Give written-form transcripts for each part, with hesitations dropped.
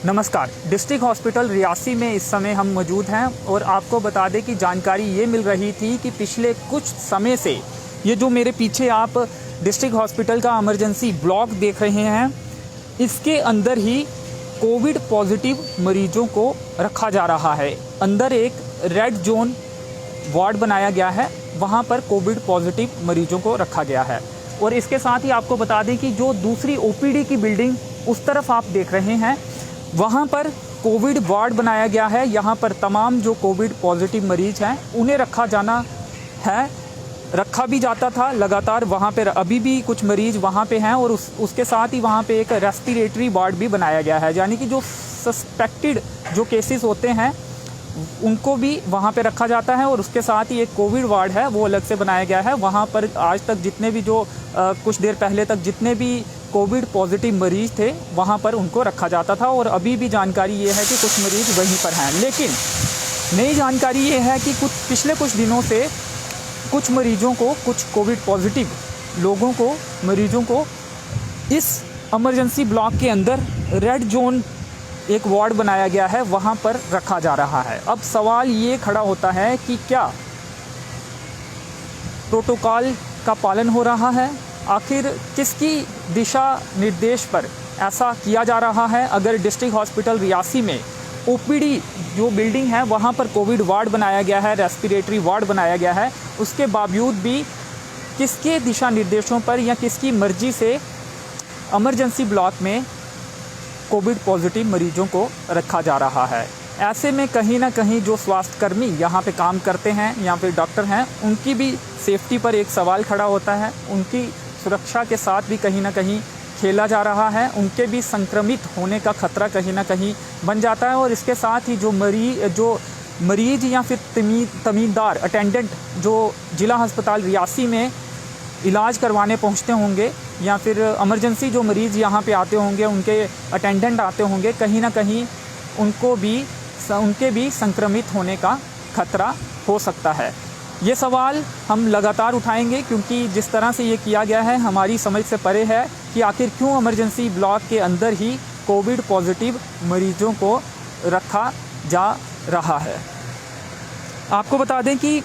नमस्कार। District hospital Reasi में इस समय हम मौजूद हैं और आपको बता दें कि जानकारी ये मिल रही थी कि पिछले कुछ समय से ये जो मेरे पीछे आप डिस्ट्रिक्ट हॉस्पिटल का इमरजेंसी ब्लॉक देख रहे हैं, इसके अंदर ही कोविड पॉजिटिव मरीजों को रखा जा रहा है। अंदर एक रेड जोन वार्ड बनाया गया है, वहाँ पर कोविड पॉजिटिव मरीजों को रखा गया है। और इसके साथ ही आपको बता दें कि जो दूसरी ओपीडी की बिल्डिंग उस तरफ आप देख रहे हैं, वहाँ पर कोविड वार्ड बनाया गया है। यहाँ पर तमाम जो कोविड पॉजिटिव मरीज हैं उन्हें रखा जाना है, रखा भी जाता था लगातार। वहाँ पर अभी भी कुछ मरीज वहाँ पे हैं और उसके साथ ही वहाँ पे एक रेस्पिरेटरी वार्ड भी बनाया गया है, यानी कि जो सस्पेक्टेड जो केसेस होते हैं उनको भी वहाँ पे रखा जाता है। और उसके साथ ही एक कोविड वार्ड है, वो अलग से बनाया गया है। वहाँ पर आज तक जितने भी जो कुछ देर पहले तक जितने भी कोविड पॉजिटिव मरीज थे वहाँ पर उनको रखा जाता था। और अभी भी जानकारी ये है कि कुछ मरीज वहीं पर हैं। लेकिन नई जानकारी ये है कि पिछले कुछ दिनों से कुछ मरीजों को, कुछ कोविड पॉजिटिव लोगों को, मरीजों को इस इमरजेंसी ब्लॉक के अंदर रेड जोन एक वार्ड बनाया गया है, वहाँ पर रखा जा रहा है। अब सवाल ये खड़ा होता है कि क्या प्रोटोकॉल का पालन हो रहा है? आखिर किसकी दिशा निर्देश पर ऐसा किया जा रहा है? अगर डिस्ट्रिक्ट हॉस्पिटल रियासी में ओपीडी जो बिल्डिंग है वहाँ पर कोविड वार्ड बनाया गया है, रेस्पिरेटरी वार्ड बनाया गया है, उसके बावजूद भी किसके दिशा निर्देशों पर या किसकी मर्जी से इमरजेंसी ब्लॉक में कोविड पॉजिटिव मरीजों को रखा जा रहा है? ऐसे में कहीं ना कहीं जो स्वास्थ्यकर्मी यहाँ पे काम करते हैं या फिर डॉक्टर हैं, उनकी भी सेफ्टी पर एक सवाल खड़ा होता है। उनकी सुरक्षा के साथ भी कहीं ना कहीं खेला जा रहा है, उनके भी संक्रमित होने का खतरा कहीं ना कहीं बन जाता है। और इसके साथ ही जो मरीज या फिर तमीज़दार अटेंडेंट जो ज़िला अस्पताल रियासी में इलाज करवाने पहुंचते होंगे या फिर इमरजेंसी जो मरीज़ यहाँ पे आते होंगे, उनके अटेंडेंट आते होंगे, कहीं ना कहीं उनके भी संक्रमित होने का खतरा हो सकता है। ये सवाल हम लगातार उठाएंगे क्योंकि जिस तरह से ये किया गया है हमारी समझ से परे है कि आखिर क्यों इमरजेंसी ब्लॉक के अंदर ही कोविड पॉजिटिव मरीजों को रखा जा रहा है। आपको बता दें कि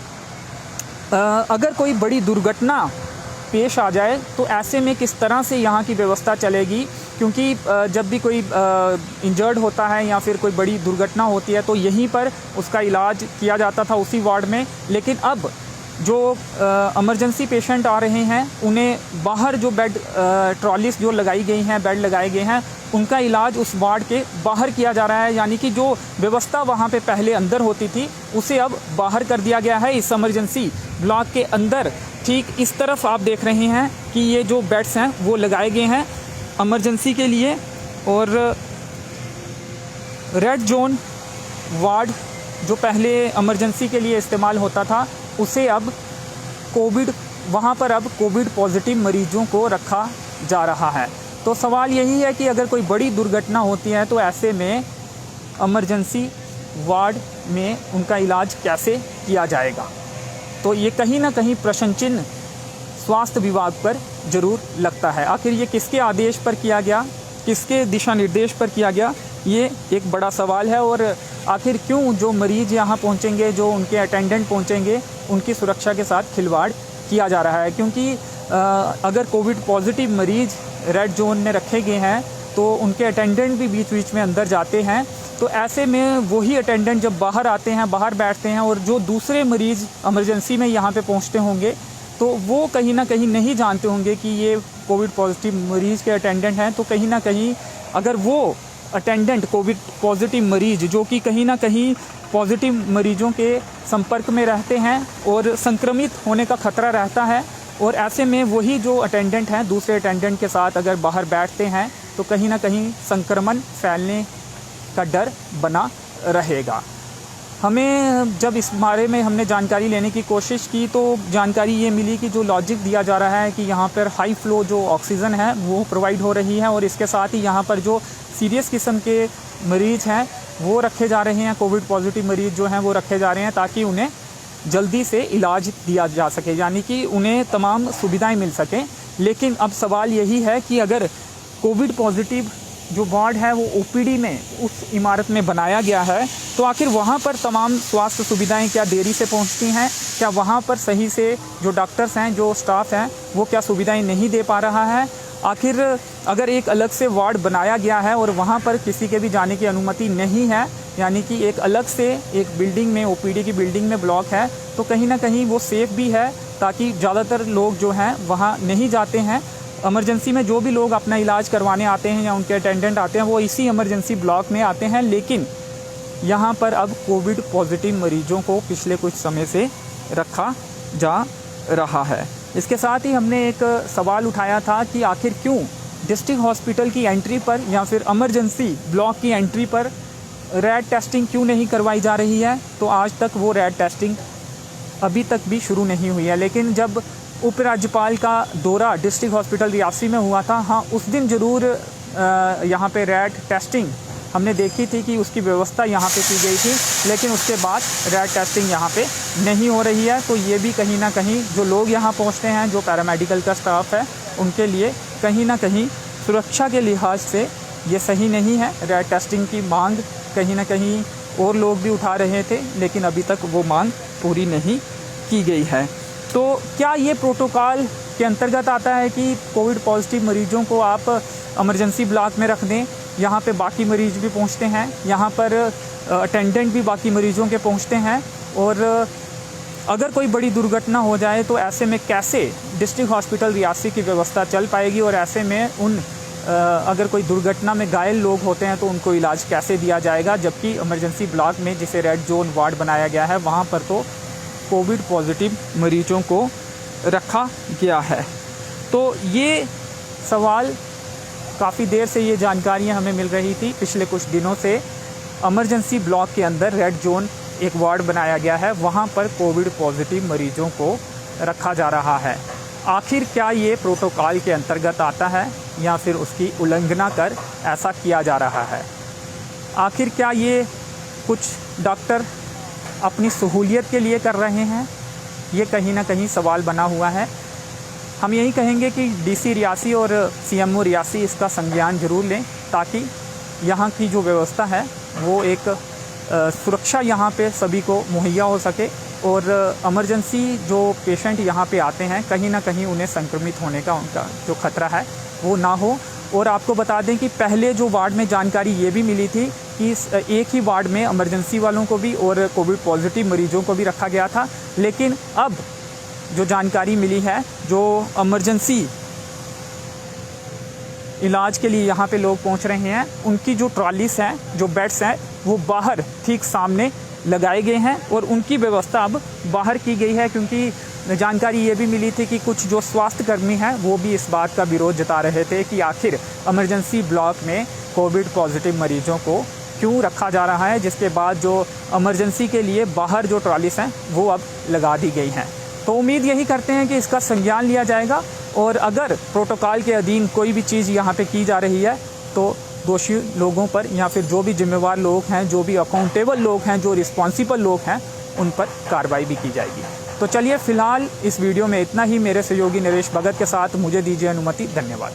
अगर कोई बड़ी दुर्घटना पेश आ जाए तो ऐसे में किस तरह से यहाँ की व्यवस्था चलेगी, क्योंकि जब भी कोई इंजर्ड होता है या फिर कोई बड़ी दुर्घटना होती है तो यहीं पर उसका इलाज किया जाता था उसी वार्ड में। लेकिन अब जो इमरजेंसी पेशेंट आ रहे हैं उन्हें बाहर जो बेड ट्रॉलीज जो लगाई गई हैं, बेड लगाए गए हैं, उनका इलाज उस वार्ड के बाहर किया जा रहा है। यानी कि जो व्यवस्था वहाँ पे पहले अंदर होती थी उसे अब बाहर कर दिया गया है इस इमरजेंसी ब्लॉक के अंदर। ठीक इस तरफ आप देख रहे हैं कि ये जो बेड्स हैं वो लगाए गए हैं इमरजेंसी के लिए। और रेड जोन वार्ड जो पहले इमरजेंसी के लिए इस्तेमाल होता था उसे अब वहाँ पर अब कोविड पॉजिटिव मरीजों को रखा जा रहा है। तो सवाल यही है कि अगर कोई बड़ी दुर्घटना होती है तो ऐसे में इमरजेंसी वार्ड में उनका इलाज कैसे किया जाएगा? तो ये कहीं ना कहीं प्रश्न चिन्ह स्वास्थ्य विभाग पर ज़रूर लगता है। आखिर ये किसके आदेश पर किया गया, किसके दिशा निर्देश पर किया गया, ये एक बड़ा सवाल है। और आखिर क्यों जो मरीज़ यहाँ पहुँचेंगे, जो उनके अटेंडेंट पहुँचेंगे, उनकी सुरक्षा के साथ खिलवाड़ किया जा रहा है? क्योंकि अगर कोविड पॉजिटिव मरीज़ रेड जोन में रखे गए हैं तो उनके अटेंडेंट भी बीच बीच में अंदर जाते हैं। तो ऐसे में वही अटेंडेंट जब बाहर आते हैं, बाहर बैठते हैं और जो दूसरे मरीज़ इमरजेंसी में यहाँ पे पहुँचते होंगे तो वो कहीं ना कहीं नहीं जानते होंगे कि ये कोविड पॉजिटिव मरीज़ के अटेंडेंट हैं। तो कहीं ना कहीं अगर वो अटेंडेंट कोविड पॉजिटिव मरीज़ जो कि कहीं ना कहीं पॉजिटिव मरीज़ों के संपर्क में रहते हैं और संक्रमित होने का खतरा रहता है, और ऐसे में वही जो अटेंडेंट हैं दूसरे अटेंडेंट के साथ अगर बाहर बैठते हैं तो कहीं ना कहीं संक्रमण फैलने का डर बना रहेगा। हमें जब इस बारे में हमने जानकारी लेने की कोशिश की तो जानकारी ये मिली कि जो लॉजिक दिया जा रहा है कि यहाँ पर हाई फ्लो जो ऑक्सीजन है वो प्रोवाइड हो रही है और इसके साथ ही यहाँ पर जो सीरियस किस्म के मरीज़ हैं वो रखे जा रहे हैं, कोविड पॉजिटिव मरीज़ जो हैं वो रखे जा रहे हैं ताकि उन्हें जल्दी से इलाज दिया जा सके, यानी कि उन्हें तमाम सुविधाएं मिल सकें। लेकिन अब सवाल यही है कि अगर कोविड पॉजिटिव जो वार्ड है वो ओपीडी में उस इमारत में बनाया गया है, तो आखिर वहाँ पर तमाम स्वास्थ्य सुविधाएं क्या देरी से पहुँचती हैं? क्या वहाँ पर सही से जो डॉक्टर्स हैं, जो स्टाफ हैं, वो क्या सुविधाएं नहीं दे पा रहा है? आखिर अगर एक अलग से वार्ड बनाया गया है और वहाँ पर किसी के भी जाने की अनुमति नहीं है, यानी कि एक अलग से एक बिल्डिंग में, ओपीडी की बिल्डिंग में ब्लॉक है, तो कहीं ना कहीं वो सेफ़ भी है, ताकि ज़्यादातर लोग जो हैं वहाँ नहीं जाते हैं। इमरजेंसी में जो भी लोग अपना इलाज करवाने आते हैं या उनके अटेंडेंट आते हैं, वो इसी इमरजेंसी ब्लॉक में आते हैं। लेकिन यहाँ पर अब कोविड पॉजिटिव मरीजों को पिछले कुछ समय से रखा जा रहा है। इसके साथ ही हमने एक सवाल उठाया था कि आखिर क्यों डिस्ट्रिक्ट हॉस्पिटल की एंट्री पर या फिर इमरजेंसी ब्लॉक की एंट्री पर रैट टेस्टिंग क्यों नहीं करवाई जा रही है। तो आज तक वो रैट टेस्टिंग अभी तक भी शुरू नहीं हुई है। लेकिन जब उपराज्यपाल का दौरा डिस्ट्रिक्ट हॉस्पिटल रियासी में हुआ था, हाँ, उस दिन ज़रूर यहाँ पे रैट टेस्टिंग हमने देखी थी कि उसकी व्यवस्था यहाँ पे की गई थी, लेकिन उसके बाद रैट टेस्टिंग यहाँ पे नहीं हो रही है। तो ये भी कहीं ना कहीं जो लोग यहाँ पहुँचते हैं, जो पैरामेडिकल का स्टाफ है, उनके लिए कहीं ना कहीं सुरक्षा के लिहाज से ये सही नहीं है। रैट टेस्टिंग की मांग कहीं ना कहीं और लोग भी उठा रहे थे, लेकिन अभी तक वो मांग पूरी नहीं की गई है। तो क्या ये प्रोटोकॉल के अंतर्गत आता है कि कोविड पॉजिटिव मरीजों को आप इमरजेंसी ब्लॉक में रख दें? यहाँ पे बाकी मरीज़ भी पहुँचते हैं, यहाँ पर अटेंडेंट भी बाकी मरीज़ों के पहुँचते हैं, और अगर कोई बड़ी दुर्घटना हो जाए तो ऐसे में कैसे डिस्ट्रिक्ट हॉस्पिटल रियासी की व्यवस्था चल पाएगी? और ऐसे में अगर कोई दुर्घटना में घायल लोग होते हैं तो उनको इलाज कैसे दिया जाएगा? जबकि इमरजेंसी ब्लॉक में, जिसे रेड जोन वार्ड बनाया गया है, वहाँ पर तो कोविड पॉजिटिव मरीजों को रखा गया है। तो ये सवाल, काफ़ी देर से ये जानकारियाँ हमें मिल रही थी, पिछले कुछ दिनों से इमरजेंसी ब्लॉक के अंदर रेड जोन एक वार्ड बनाया गया है, वहाँ पर कोविड पॉजिटिव मरीजों को रखा जा रहा है। आखिर क्या ये प्रोटोकॉल के अंतर्गत आता है या फिर उसकी उल्लंघना कर ऐसा किया जा रहा है? आखिर क्या ये कुछ डॉक्टर अपनी सहूलियत के लिए कर रहे हैं? ये कहीं ना कहीं सवाल बना हुआ है। हम यही कहेंगे कि डीसी रियासी और सीएमओ रियासी इसका संज्ञान जरूर लें, ताकि यहाँ की जो व्यवस्था है वो एक सुरक्षा यहाँ पे सभी को मुहैया हो सके, और इमरजेंसी जो पेशेंट यहाँ पे आते हैं, कहीं ना कहीं उन्हें संक्रमित होने का उनका जो खतरा है वो ना हो। और आपको बता दें कि पहले जो वार्ड में जानकारी ये भी मिली थी कि एक ही वार्ड में इमरजेंसी वालों को भी और कोविड पॉजिटिव मरीजों को भी रखा गया था, लेकिन अब जो जानकारी मिली है, जो इमरजेंसी इलाज के लिए यहाँ पे लोग पहुँच रहे हैं, उनकी जो ट्रॉलीज हैं, जो बेड्स हैं, वो बाहर ठीक सामने लगाए गए हैं और उनकी व्यवस्था अब बाहर की गई है। क्योंकि जानकारी ये भी मिली थी कि कुछ जो स्वास्थ्य कर्मी हैं वो भी इस बात का विरोध जता रहे थे कि आखिर इमरजेंसी ब्लॉक में कोविड पॉजिटिव मरीजों को क्यों रखा जा रहा है, जिसके बाद जो इमरजेंसी के लिए बाहर जो ट्रॉलीज हैं वो अब लगा दी गई हैं। तो उम्मीद यही करते हैं कि इसका संज्ञान लिया जाएगा, और अगर प्रोटोकॉल के अधीन कोई भी चीज़ यहाँ पे की जा रही है तो दोषी लोगों पर या फिर जो भी जिम्मेवार लोग हैं, जो भी अकाउंटेबल लोग हैं, जो रिस्पॉन्सिबल लोग हैं, उन पर कार्रवाई भी की जाएगी। तो चलिए, फ़िलहाल इस वीडियो में इतना ही। मेरे सहयोगी नरेश भगत के साथ मुझे दीजिए अनुमति। धन्यवाद।